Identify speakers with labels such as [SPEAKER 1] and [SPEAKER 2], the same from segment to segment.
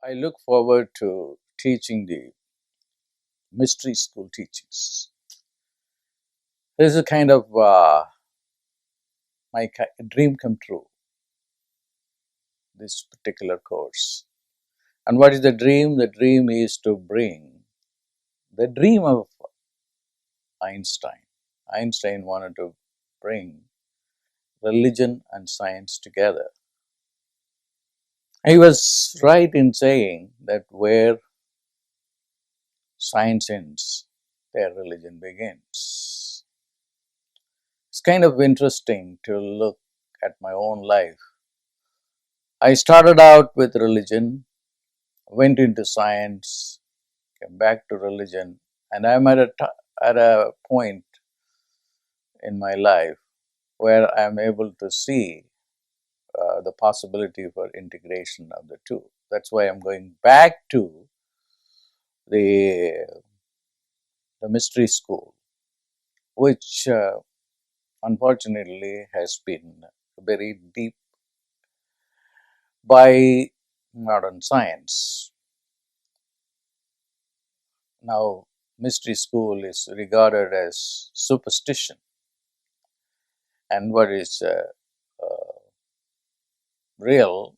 [SPEAKER 1] I look forward to teaching the mystery school teachings. This is a kind of my dream come true, this particular course. And what is the dream? The dream is to bring the dream of Einstein. Einstein wanted to bring religion and science together. He was right in saying that where science ends, their religion begins. It's kind of interesting to look at my own life. I started out with religion, went into science, came back to religion, and I'm at a point in my life where I'm able to see the possibility for integration of the two. That's why I'm going back to the mystery school, which unfortunately has been buried deep by modern science. Now, mystery school is regarded as superstition, and what is real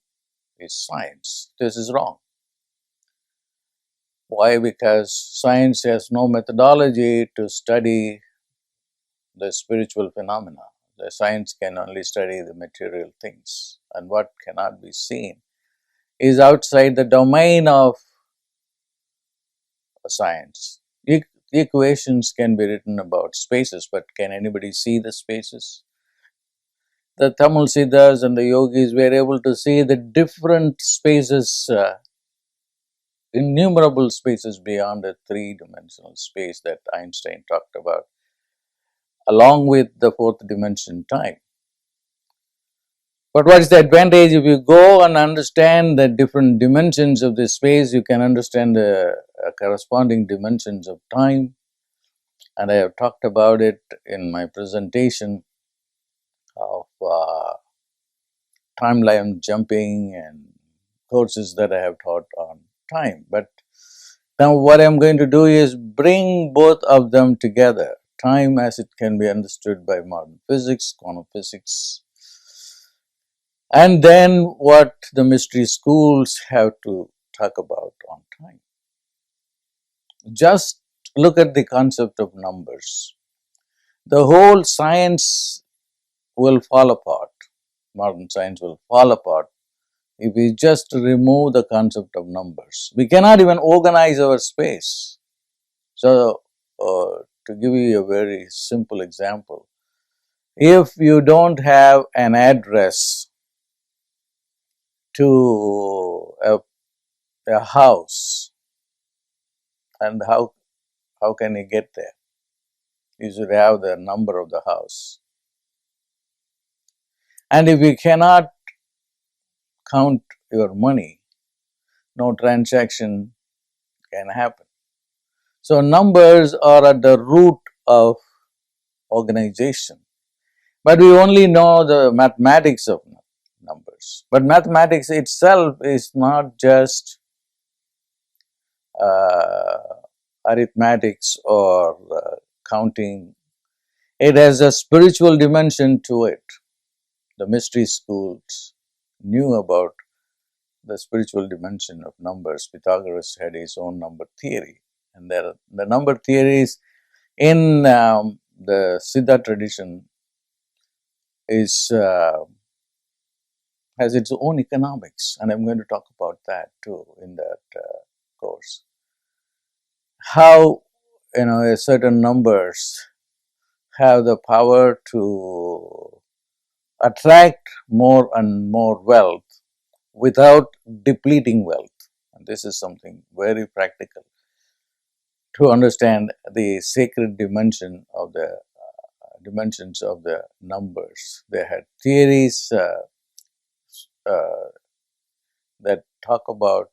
[SPEAKER 1] is science. This is wrong. Why? Because science has no methodology to study the spiritual phenomena. The science can only study the material things, and what cannot be seen is outside the domain of science. Equations can be written about spaces, but can anybody see the spaces? The Tamil Siddhas and the yogis were able to see the different spaces, innumerable spaces beyond the three-dimensional space that Einstein talked about, along with the fourth dimension, time. But what is the advantage? If you go and understand the different dimensions of the space, you can understand the corresponding dimensions of time. And I have talked about it in my presentation of timeline jumping and courses that I have taught on time. But now what I'm going to do is bring both of them together. Time as it can be understood by modern physics, quantum physics, and then what the mystery schools have to talk about on time. Just look at the concept of numbers. The whole science will fall apart. Modern science will fall apart if we just remove the concept of numbers. We cannot even organize our space. So, to give you a very simple example, if you don't have an address to a house, and how can you get there? You should have the number of the house. And if you cannot count your money, no transaction can happen. So numbers are at the root of organization. But we only know the mathematics of numbers. But mathematics itself is not just arithmetics or counting. It has a spiritual dimension to it. The mystery schools knew about the spiritual dimension of numbers. Pythagoras had his own number theory. And the number theories in the Siddha tradition is has its own economics, and I'm going to talk about that too in that course. How certain numbers have the power to attract more and more wealth without depleting wealth, and this is something very practical to understand the sacred dimension of the dimensions of the numbers. They had theories that talk about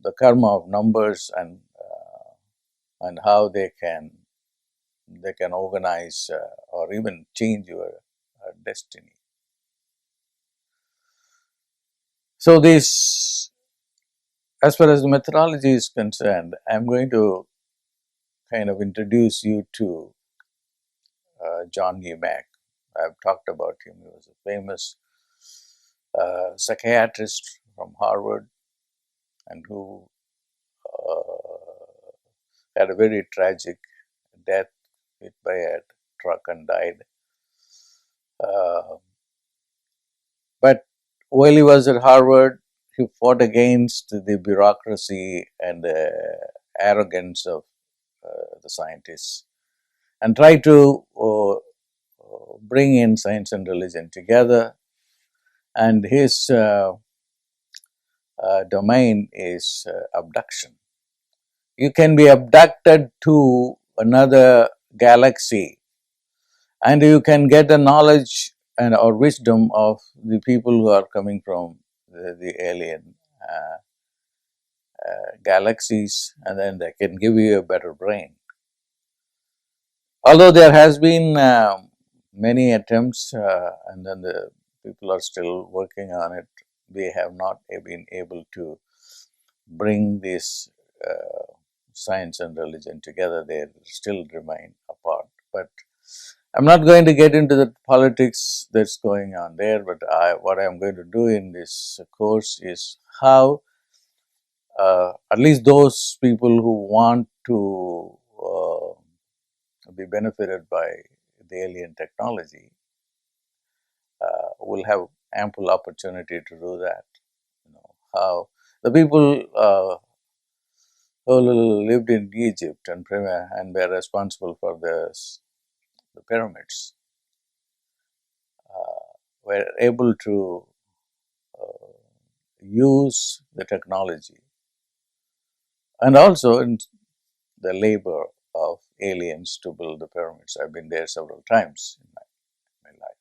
[SPEAKER 1] the karma of numbers and how they can organize or even change your destiny. So this as far as the methodology is concerned, I'm going to kind of introduce you to John E. Mack. I've talked about him. He was a famous psychiatrist from Harvard and who had a very tragic death, hit by a truck and died. But while he was at Harvard, he fought against the bureaucracy and the arrogance of the scientists and tried to bring in science and religion together. And his domain is abduction. You can be abducted to another galaxy and you can get the knowledge and or wisdom of the people who are coming from the alien galaxies, and then they can give you a better brain. Although there has been many attempts and then the people are still working on it, they have not been able to bring this science and religion together. They still remain apart. But I'm not going to get into the politics that's going on there, but what I'm going to do in this course is how at least those people who want to be benefited by the alien technology will have ample opportunity to do that. You know, how the people who lived in Egypt and were responsible for the pyramids were able to use the technology and also in the labor of aliens to build the pyramids. I've been there several times in my life.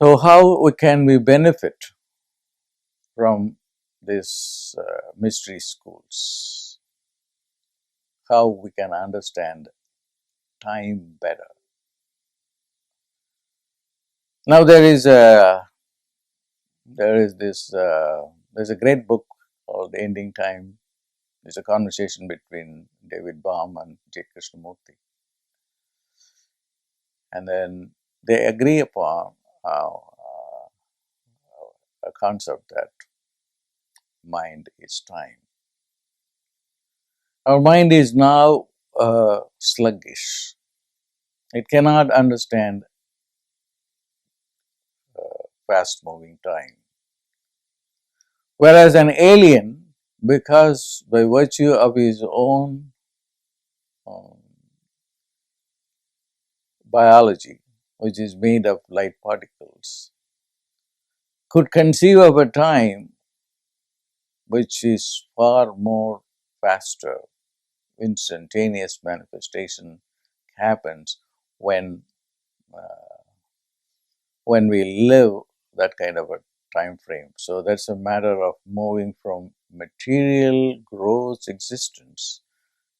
[SPEAKER 1] So how can we benefit from these mystery schools? How we can understand time better? Now there's a great book called The Ending Time. It's a conversation between David Baum and J. Krishnamurti. And then they agree upon a concept that mind is time. Our mind is now sluggish. It cannot understand fast moving time. Whereas an alien, because by virtue of his own biology, which is made of light particles, could conceive of a time which is far more faster. Instantaneous manifestation happens when we live that kind of a time frame. So that's a matter of moving from material gross existence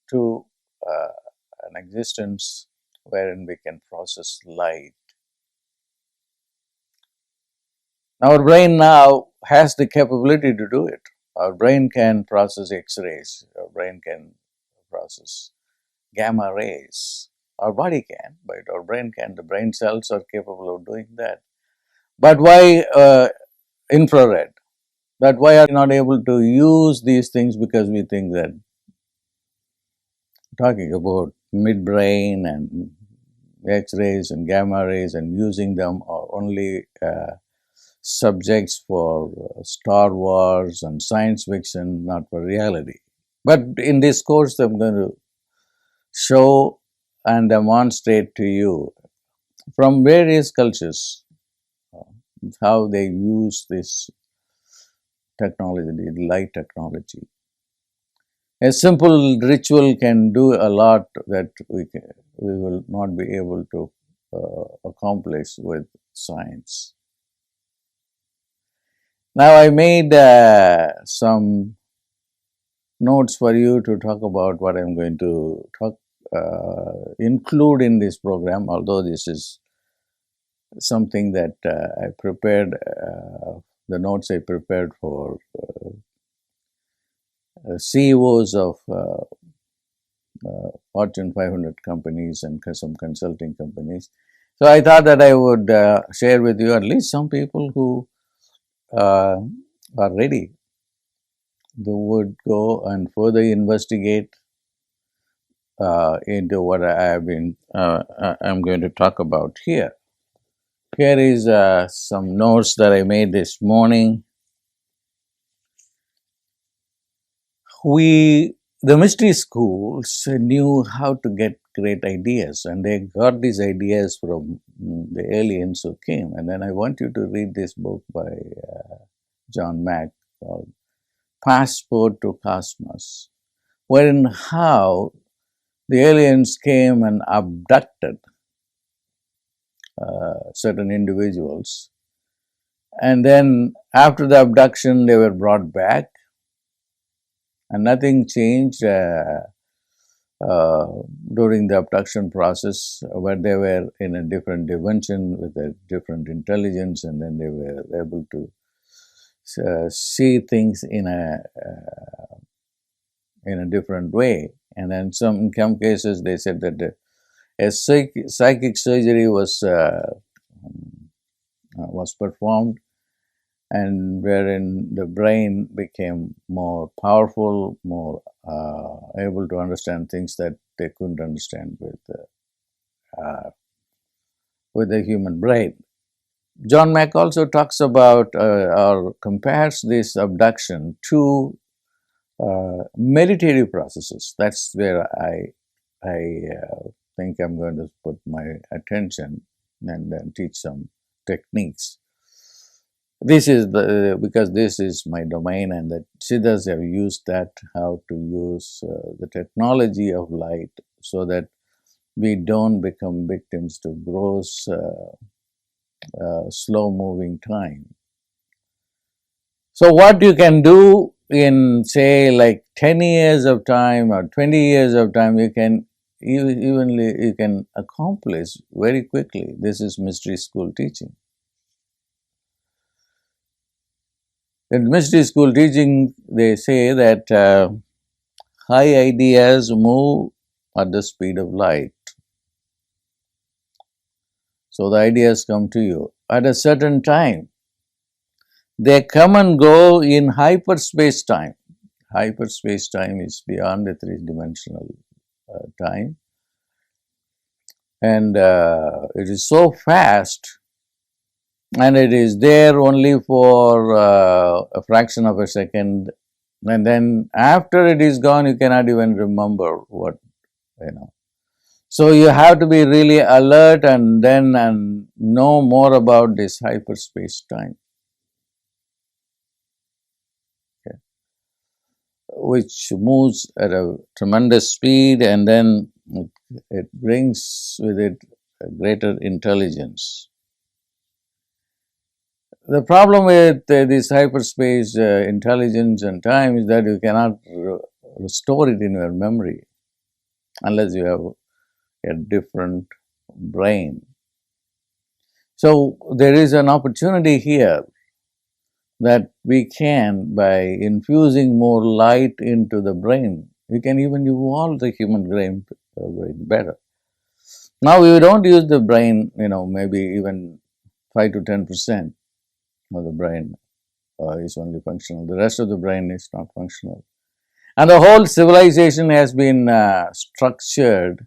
[SPEAKER 1] to an existence wherein we can process light. Our brain now has the capability to do it. Our brain can process X-rays. Our brain can process gamma rays. Our body can, but our brain can. The brain cells are capable of doing that. But why infrared? But why are we not able to use these things? Because we think that talking about midbrain and X-rays and gamma rays and using them are only subjects for Star Wars and science fiction, not for reality. But in this course, I'm going to show and demonstrate to you from various cultures how they use this technology, the light technology. A simple ritual can do a lot that we will not be able to accomplish with science. Now, I made some notes for you to talk about what I'm going to include in this program, although this is something that I prepared, the notes I prepared for CEOs of Fortune 500 companies and some consulting companies. So I thought that I would share with you at least some people who are ready. They would go and further investigate into what I'm going to talk about here. Here is some notes that I made this morning. The mystery schools knew how to get great ideas, and they got these ideas from the aliens who came. And then I want you to read this book by John Mack called Passport to Cosmos, wherein how the aliens came and abducted certain individuals, and then after the abduction they were brought back and nothing changed during the abduction process, where they were in a different dimension with a different intelligence, and then they were able to see things in a different way. And then in some cases they said that a psychic surgery was performed, and wherein the brain became more powerful, more able to understand things that they couldn't understand with the human brain. John Mack also talks about or compares this abduction to meditative processes. That's where I think I'm going to put my attention and then teach some techniques. This is because this is my domain, and the Siddhas have used that, how to use the technology of light so that we don't become victims to gross, slow-moving time. So what you can do in, say, like 10 years of time or 20 years of time, you can accomplish very quickly. This is mystery school teaching. In mystery school teaching, they say that high ideas move at the speed of light. So the ideas come to you at a certain time. They come and go in hyperspace time. Hyperspace time is beyond the three-dimensional time, and it is so fast, and it is there only for a fraction of a second, and then after it is gone, you cannot even remember what. So you have to be really alert and know more about this hyperspace time, okay, which moves at a tremendous speed, and then it brings with it a greater intelligence. The problem with this hyperspace intelligence and time is that you cannot restore it in your memory unless you have a different brain. So there is an opportunity here that we can, by infusing more light into the brain, we can even evolve the human brain better. Now we don't use the brain, maybe even 5 to 10% of the brain is only functional. The rest of the brain is not functional. And the whole civilization has been structured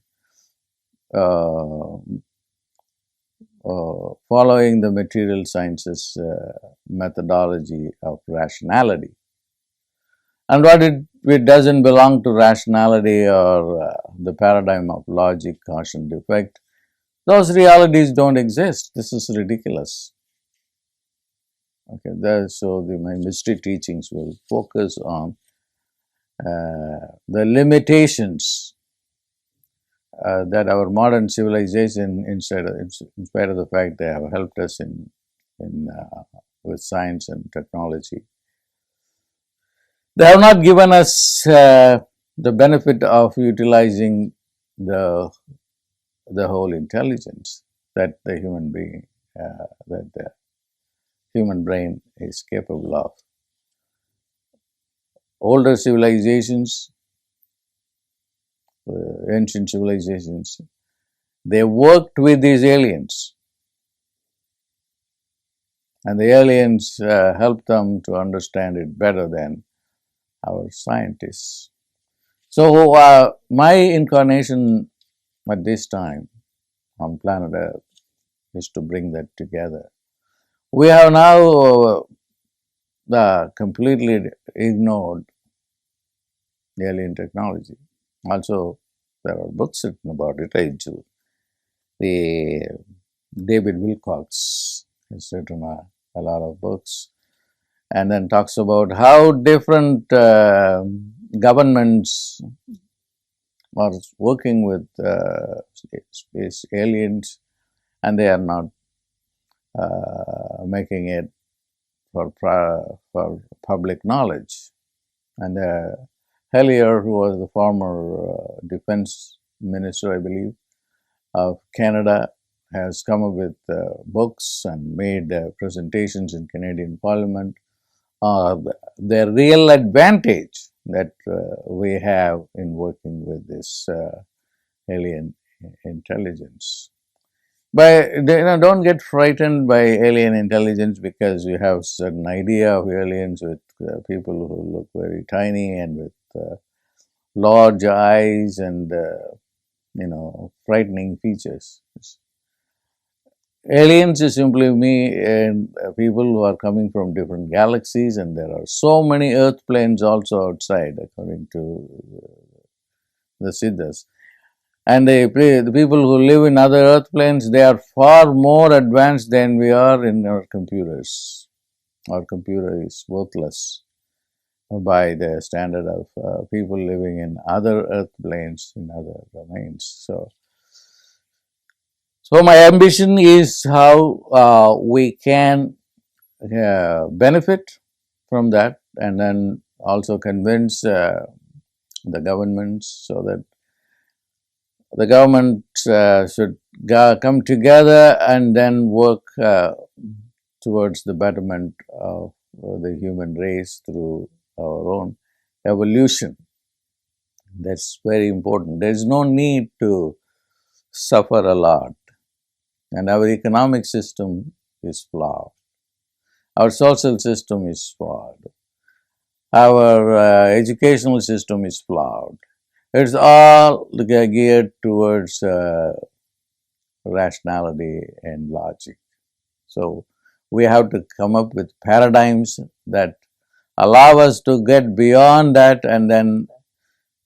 [SPEAKER 1] following the material sciences methodology of rationality. And what it doesn't belong to rationality or the paradigm of logic, cause and effect. Those realities don't exist. This is ridiculous. Okay, so my mystery teachings will focus on the limitations that our modern civilization, in spite of the fact they have helped us with science and technology, they have not given us the benefit of utilizing the whole intelligence that the human being, that the human brain is capable of. older civilizations, ancient civilizations, they worked with these aliens, and the aliens helped them to understand it better than our scientists. So, my incarnation at this time on planet Earth is to bring that together. We have now completely ignored alien technology. Also, there are books written about it. The David Wilcox has written a lot of books, and then talks about how different governments are working with space aliens, and they are not making it for public knowledge. And Hellier, who was the former defense minister, I believe, of Canada, has come up with books and made presentations in Canadian Parliament. The real advantage that we have in working with this alien intelligence. But don't get frightened by alien intelligence because you have certain idea of aliens with people who look very tiny and with large eyes and frightening features. Aliens is simply me and people who are coming from different galaxies, and there are so many Earth planes also outside, according to the Siddhas. And the people who live in other Earth planes, they are far more advanced than we are in our computers. Our computer is worthless by the standard of people living in other Earth planes, in other domains. So my ambition is how we can benefit from that, and then also convince the governments so that the government should come together and then work towards the betterment of the human race through our own evolution. That's very important. There is no need to suffer a lot. And our economic system is flawed. Our social system is flawed. Our educational system is flawed. It's all geared towards rationality and logic. So we have to come up with paradigms that allow us to get beyond that and then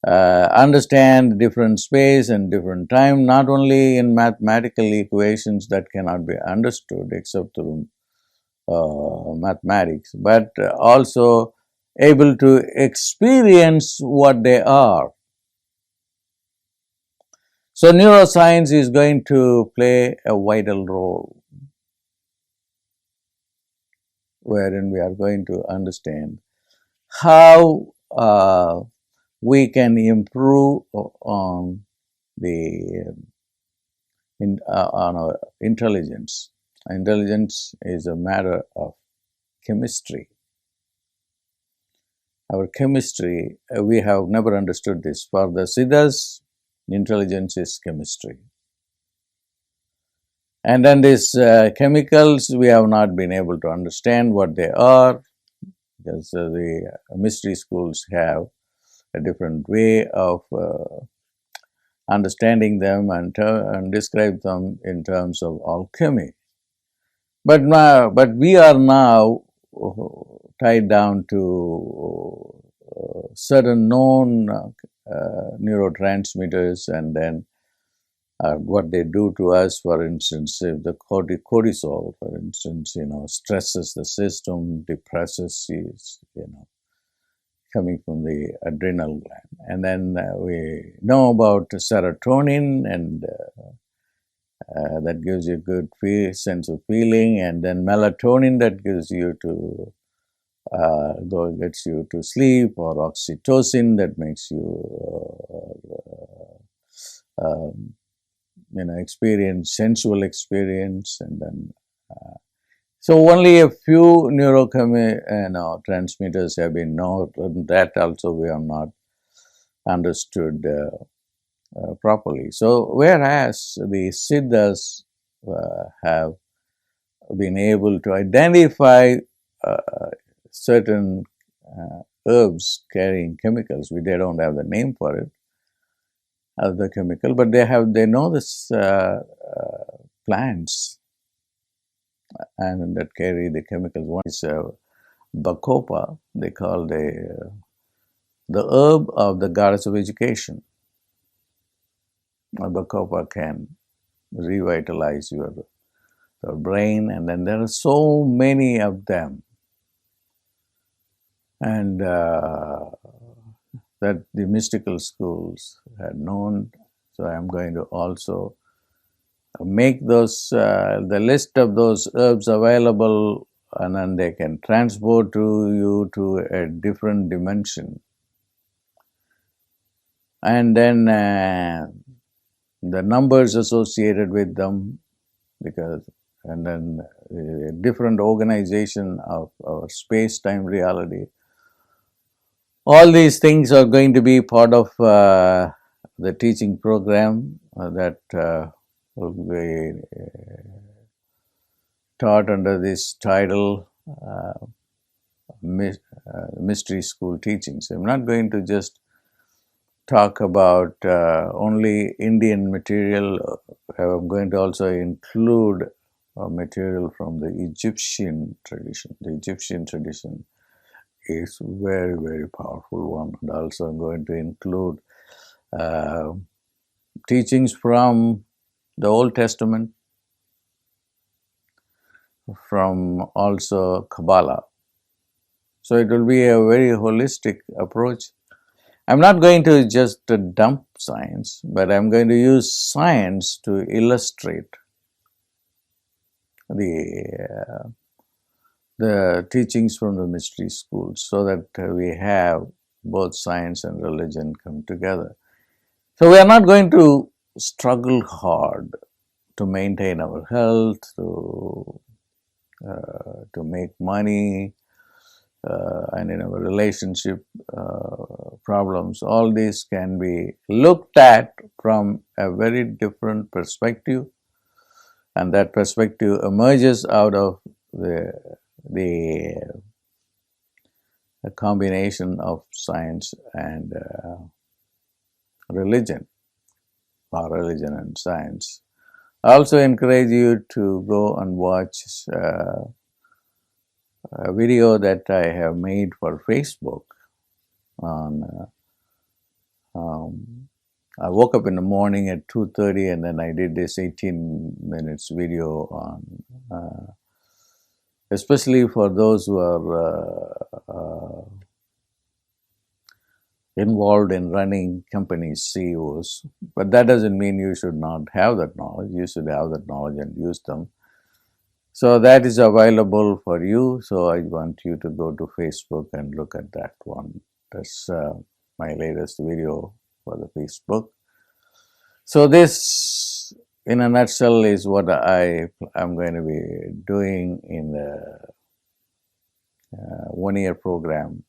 [SPEAKER 1] understand different space and different time, not only in mathematical equations that cannot be understood except through mathematics, but also able to experience what they are. So neuroscience is going to play a vital role, wherein we are going to understand how we can improve on on our intelligence. Intelligence is a matter of chemistry. Our chemistry, we have never understood this. For the Siddhas, intelligence is chemistry. And then these chemicals, we have not been able to understand what they are, because the mystery schools have a different way of understanding them and describe them in terms of alchemy. But we are now tied down to certain known neurotransmitters, and then what they do to us. For instance, if the cortisol, for instance, stresses the system, depresses coming from the adrenal gland. And then we know about serotonin, and that gives you a good sense of feeling, and then melatonin that gives you to gets you to sleep, or oxytocin that makes you experience sensual experience, and then So only a few transmitters have been known, and that also we have not understood properly. So whereas the Siddhas have been able to identify certain herbs carrying chemicals, they don't have the name for it as the chemical, but they know this plants and that carry the chemicals. One is bacopa, they call the herb of the goddess of education. Bacopa can revitalize your brain, and then there are so many of them, and that the mystical schools had known. So I am going to also make those the list of those herbs available, and then they can transport to you to a different dimension. And then the numbers associated with them, because and then a different organization of our space-time reality. All these things are going to be part of the teaching program that will be taught under this title, Mystery School Teachings. I'm not going to just talk about only Indian material. I'm going to also include material from the Egyptian tradition. The Egyptian tradition is very, very powerful one. And also I'm going to include teachings from the Old Testament, from also Kabbalah. So it will be a very holistic approach. I'm not going to just dump science, but I'm going to use science to illustrate the teachings from the mystery schools, so that we have both science and religion come together. So we are not going to struggle hard to maintain our health, to make money, and in our relationship problems. All these can be looked at from a very different perspective, and that perspective emerges out of the combination of science and religion, or religion and science. I also encourage you to go and watch a video that I have made for Facebook on I woke up in the morning at 2:30, and then I did this 18 minutes video on especially for those who are involved in running companies, CEOs. But that doesn't mean you should not have that knowledge. You should have that knowledge and use them. So that is available for you. So I want you to go to Facebook and look at that one. That's my latest video for the Facebook. So this, in a nutshell, is what I am going to be doing in the 1-year program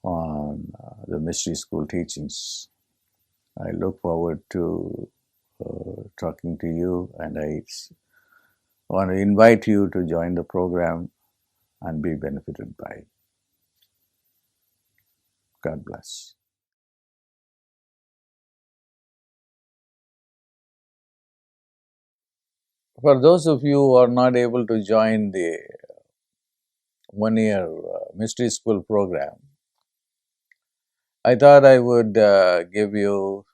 [SPEAKER 1] on the mystery school teachings. I look forward to talking to you, and I want to invite you to join the program and be benefited by it. God bless. For those of you who are not able to join the 1-year mystery school program, I thought I would give you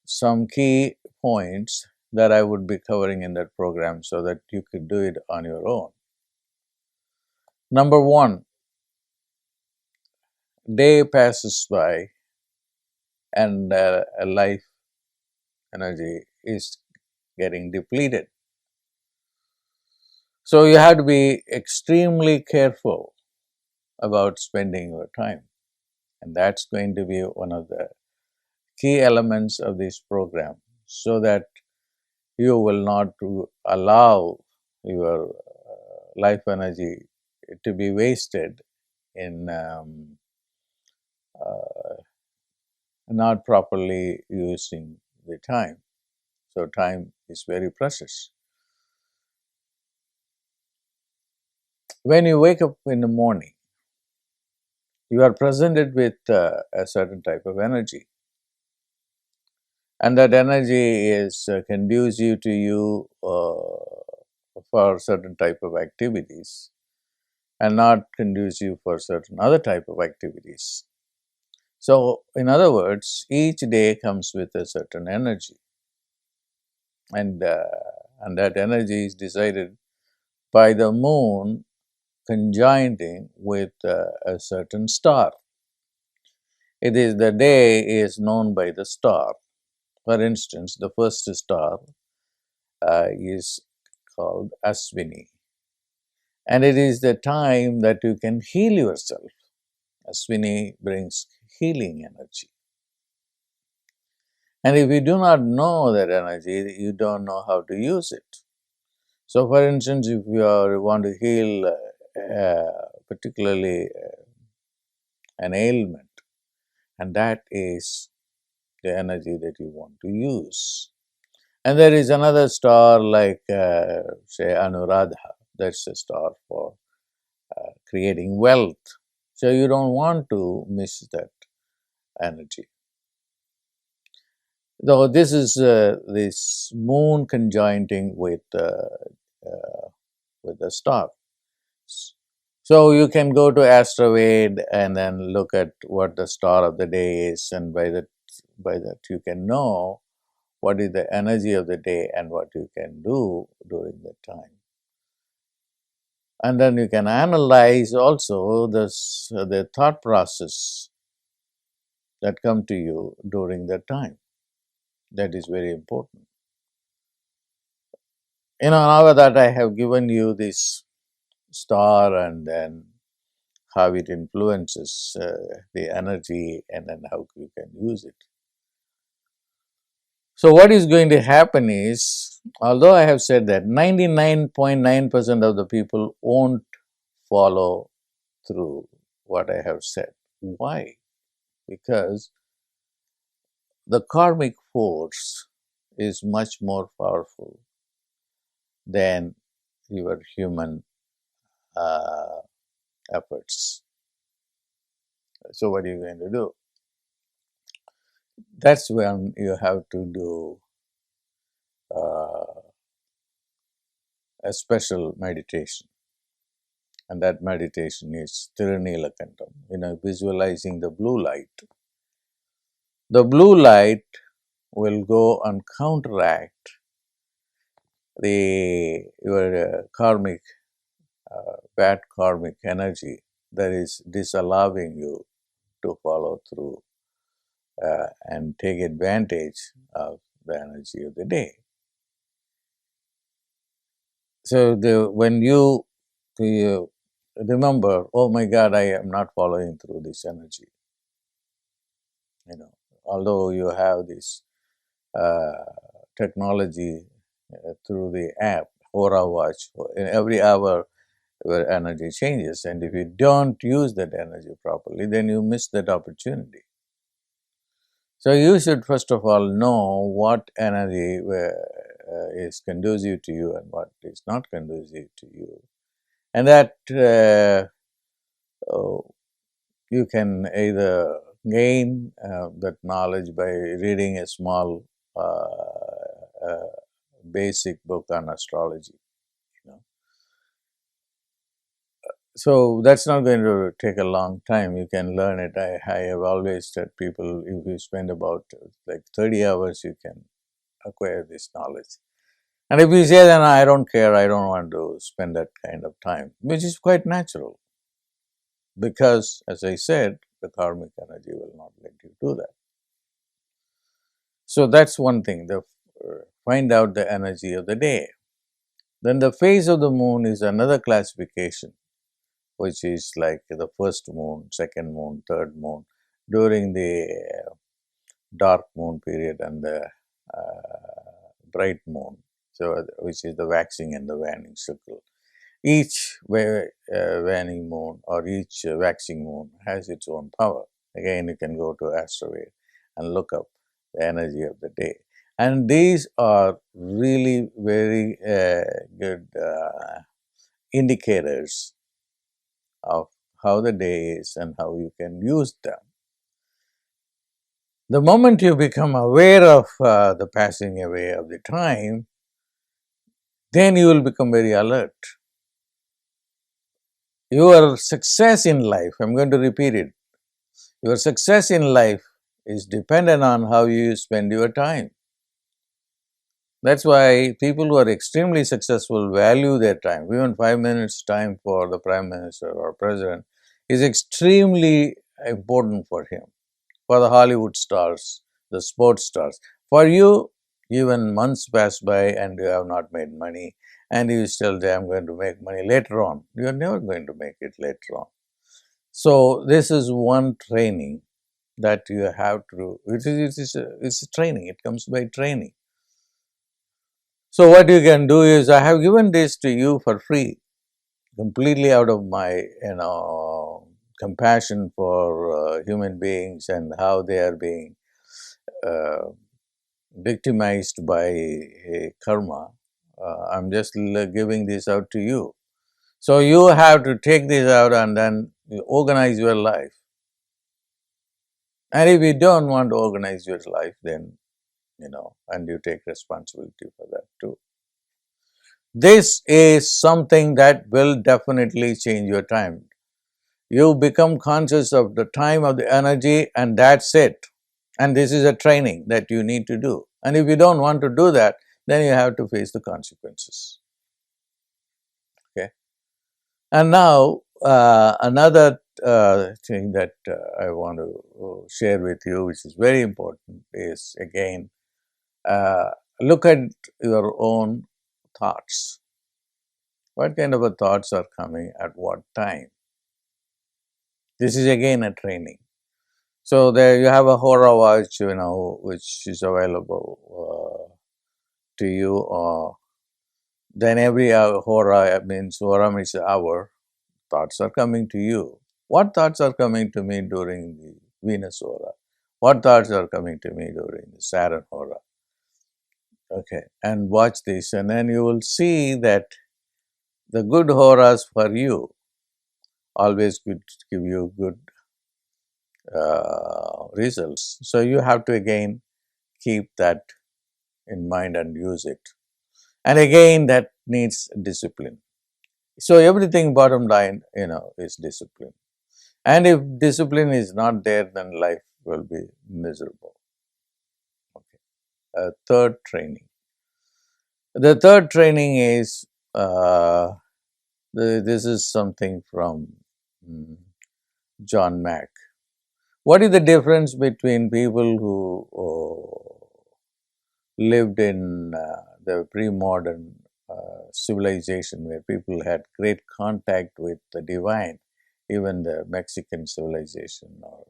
[SPEAKER 1] some key points that I would be covering in that program, so that you could do it on your own. Number one, day passes by and life energy is getting depleted. So you have to be extremely careful about spending your time. And that's going to be one of the key elements of this program, so that you will not allow your life energy to be wasted in uh, not properly using the time. So, time is very precious. When you wake up in the morning, you are presented with a certain type of energy, and that energy is conducive to you for certain type of activities and not conducive for certain other type of activities. So, in other words, each day comes with a certain energy, and uh, and that energy is decided by the moon conjoining with a certain star. It is the day is known by the star. For instance, the first star is called Aswini, and it is the time that you can heal yourself. Aswini brings healing energy. And if you do not know that energy, you don't know how to use it. So, for instance, if you want to heal particularly an ailment, and that is the energy that you want to use. And there is another star like, say, Anuradha, that's a star for creating wealth. So, you don't want to miss that energy. Though this is this moon conjoining with the star. So you can go to Astrovade and then look at what the star of the day is, and by that you can know what is the energy of the day and what you can do during that time. And then you can analyze also the thought process that come to you during that time. That is very important. Now that I have given you this star and then how it influences the energy and then how you can use it. So, what is going to happen is, although I have said that 99.9% of the people won't follow through what I have said. Why? Because the karmic force is much more powerful than your human uh, efforts. So, what are you going to do? That's when you have to do a special meditation, and that meditation is Tirunelakantam, visualizing the blue light. The blue light will go and counteract your karmic, bad karmic energy that is disallowing you to follow through and take advantage of the energy of the day. So when you remember, oh my God, I am not following through this energy. Although you have this uh, technology through the app, Aura Watch, in every hour your energy changes, and if you don't use that energy properly, then you miss that opportunity. So you should first of all know what energy is conducive to you and what is not conducive to you, and that uh, you can either gain that knowledge by reading a small basic book on astrology. You know. So that's not going to take a long time. You can learn it. I have always said people, if you spend about like 30 hours, you can acquire this knowledge. And if you say, then I don't care, I don't want to spend that kind of time, which is quite natural. Because, as I said, the karmic energy will not let you do that. So that's one thing. Find out the energy of the day. Then the phase of the moon is another classification, which is like the first moon, second moon, third moon, during the dark moon period and the bright moon, so which is the waxing and the waning cycle. Each waning moon or each waxing moon has its own power. Again, you can go to Astrowave and look up the energy of the day. And these are really very good indicators of how the day is and how you can use them. The moment you become aware of the passing away of the time, then you will become very alert. Your success in life, I'm going to repeat it, your success in life is dependent on how you spend your time. That's why people who are extremely successful value their time. Even 5 minutes time for the Prime Minister or President is extremely important for him. For the Hollywood stars, the sports stars. For you, even months pass by and you have not made money, and you still say, I'm going to make money later on. You are never going to make it later on. So, this is one training that you have to do. It's a training, it comes by training. So, what you can do is, I have given this to you for free, completely out of my, compassion for human beings and how they are being uh, victimized by karma. I'm just giving this out to you. So you have to take this out and then organize your life. And if you don't want to organize your life, then, and you take responsibility for that too. This is something that will definitely change your time. You become conscious of the time, of the energy, and that's it. And this is a training that you need to do. And if you don't want to do that, then you have to face the consequences. Okay. And now, another thing that I want to share with you, which is very important, is again, look at your own thoughts. What kind of thoughts are coming at what time? This is again a training. So there you have a Hora watch, which is available to you. Then every Hora means hour. Thoughts are coming to you. What thoughts are coming to me during the Venus Hora? What thoughts are coming to me during the Saturn Hora? Okay, and watch this, and then you will see that the good horas for you always give you good results. So you have to again keep that in mind and use it. And again, that needs discipline. So everything bottom line, is discipline. And if discipline is not there, then life will be miserable. Okay. Third training. The third training is this is something from John Mack. What is the difference between people who lived in the pre-modern civilization where people had great contact with the divine, even the Mexican civilization or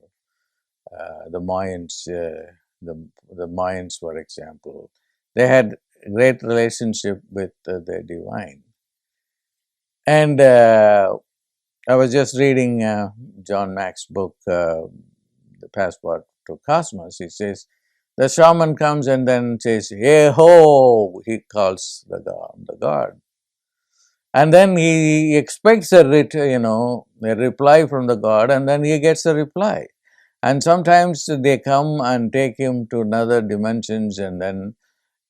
[SPEAKER 1] the Mayans, the Mayans, for example, they had great relationship with the divine. And I was just reading John Mack's book, The Passport to Cosmos. He says, the shaman comes and then says, hey ho, he calls the god. And then he expects a reply from the god, and then he gets a reply. And sometimes they come and take him to another dimensions and then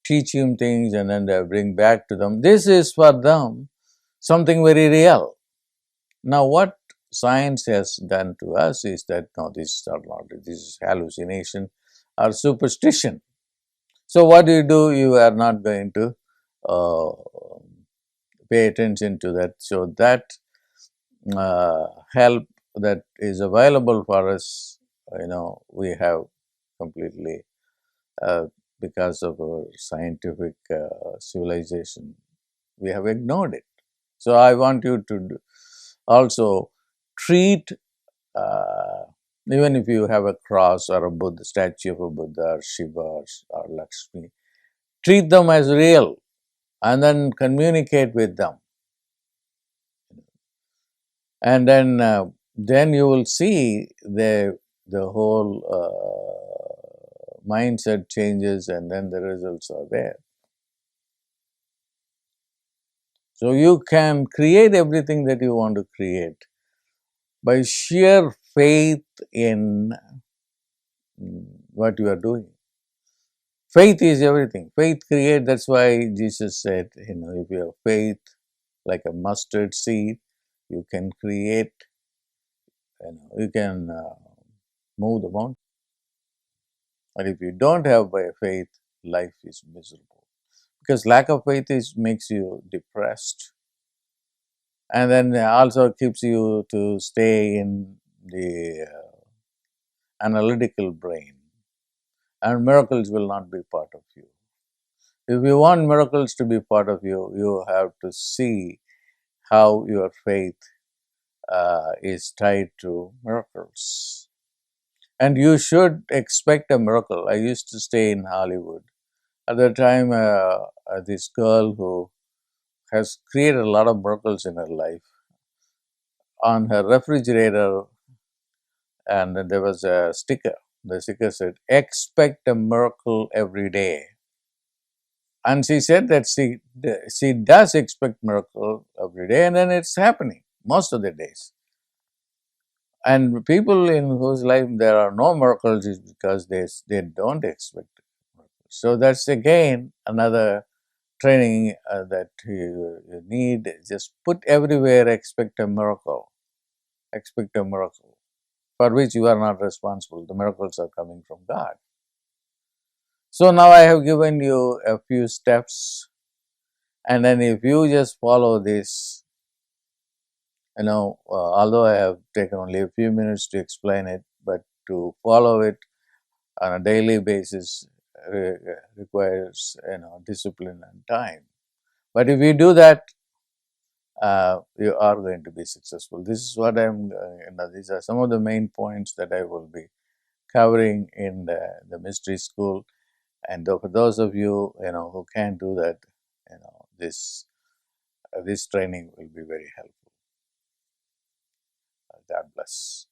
[SPEAKER 1] teach him things and then they bring back to them. This is for them something very real. Now, what science has done to us is that, no, this is not, this is hallucination or superstition. So, what do? You are not going to uh, pay attention to that. So, that help that is available for us, we have completely, because of our scientific civilization, we have ignored it. So, I want you to also treat, even if you have a cross or a Buddha, statue of a Buddha or Shiva or Lakshmi, treat them as real, and then communicate with them. And then you will see the whole mindset changes, and then the results are there. So you can create everything that you want to create by sheer faith in what you are doing. Faith is everything. Faith creates. That's why Jesus said, if you have faith like a mustard seed, you can create. You can move the mountain. But if you don't have by faith, life is miserable. Because lack of faith makes you depressed, and then also keeps you to stay in the analytical brain, and miracles will not be part of you. If you want miracles to be part of you, you have to see how your faith is tied to miracles. And you should expect a miracle. I used to stay in Hollywood. At the time, this girl who has created a lot of miracles in her life, on her refrigerator, and there was a sticker. The sticker said, "Expect a miracle every day." And she said that she does expect miracle every day, and then it's happening most of the days. And people in whose life there are no miracles is because they don't expect miracles. So that's again another training that you need. Just put everywhere, expect a miracle. Expect a miracle for which you are not responsible. The miracles are coming from God. So now I have given you a few steps, and then if you just follow this, although I have taken only a few minutes to explain it, but to follow it on a daily basis requires discipline and time. But if you do that, you are going to be successful. This is what these are some of the main points that I will be covering in the mystery school. And for those of you, who can do that, this training will be very helpful. God bless.